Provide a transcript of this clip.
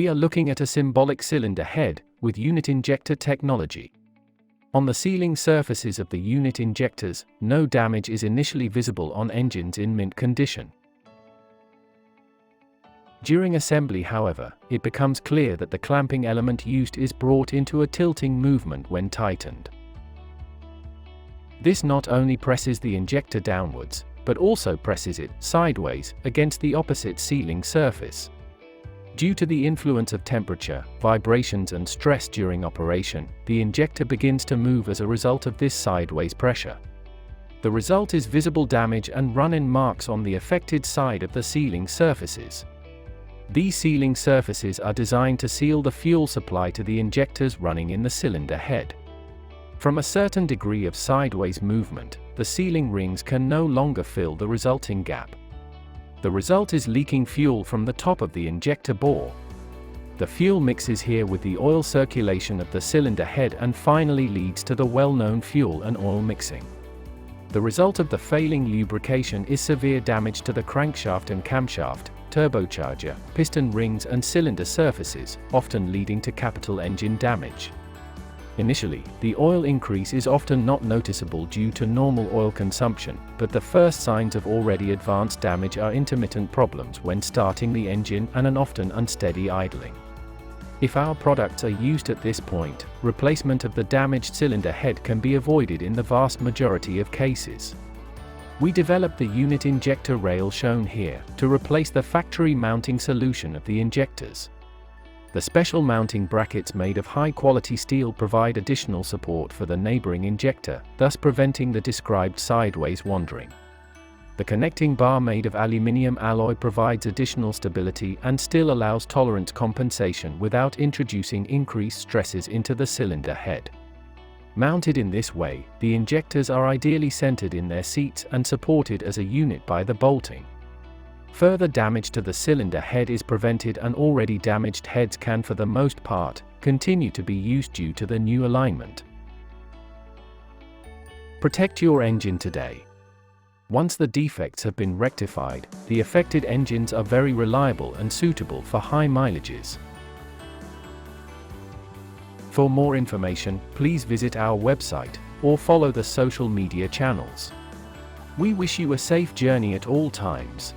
We are looking at a symbolic cylinder head with unit injector technology. On the sealing surfaces of the unit injectors, no damage is initially visible on engines in mint condition. During assembly, however, it becomes clear that the clamping element used is brought into a tilting movement when tightened. This not only presses the injector downwards, but also presses it sideways against the opposite sealing surface. Due to the influence of temperature, vibrations and stress during operation, the injector begins to move as a result of this sideways pressure. The result is visible damage and run-in marks on the affected side of the sealing surfaces. These sealing surfaces are designed to seal the fuel supply to the injectors running in the cylinder head. From a certain degree of sideways movement, the sealing rings can no longer fill the resulting gap. The result is leaking fuel from the top of the injector bore. The fuel mixes here with the oil circulation of the cylinder head and finally leads to the well-known fuel and oil mixing. The result of the failing lubrication is severe damage to the crankshaft and camshaft, turbocharger, piston rings and cylinder surfaces, often leading to capital engine damage. Initially, the oil increase is often not noticeable due to normal oil consumption, but the first signs of already advanced damage are intermittent problems when starting the engine and an often unsteady idling. If our products are used at this point, replacement of the damaged cylinder head can be avoided in the vast majority of cases. We developed the unit injector rail shown here to replace the factory mounting solution of the injectors. The special mounting brackets made of high-quality steel provide additional support for the neighboring injector, thus preventing the described sideways wandering. The connecting bar made of aluminium alloy provides additional stability and still allows tolerance compensation without introducing increased stresses into the cylinder head. Mounted in this way, the injectors are ideally centered in their seats and supported as a unit by the bolting. Further damage to the cylinder head is prevented and already damaged heads can, for the most part, continue to be used due to the new alignment. Protect your engine today. Once the defects have been rectified, the affected engines are very reliable and suitable for high mileages. For more information, please visit our website or follow the social media channels. We wish you a safe journey at all times.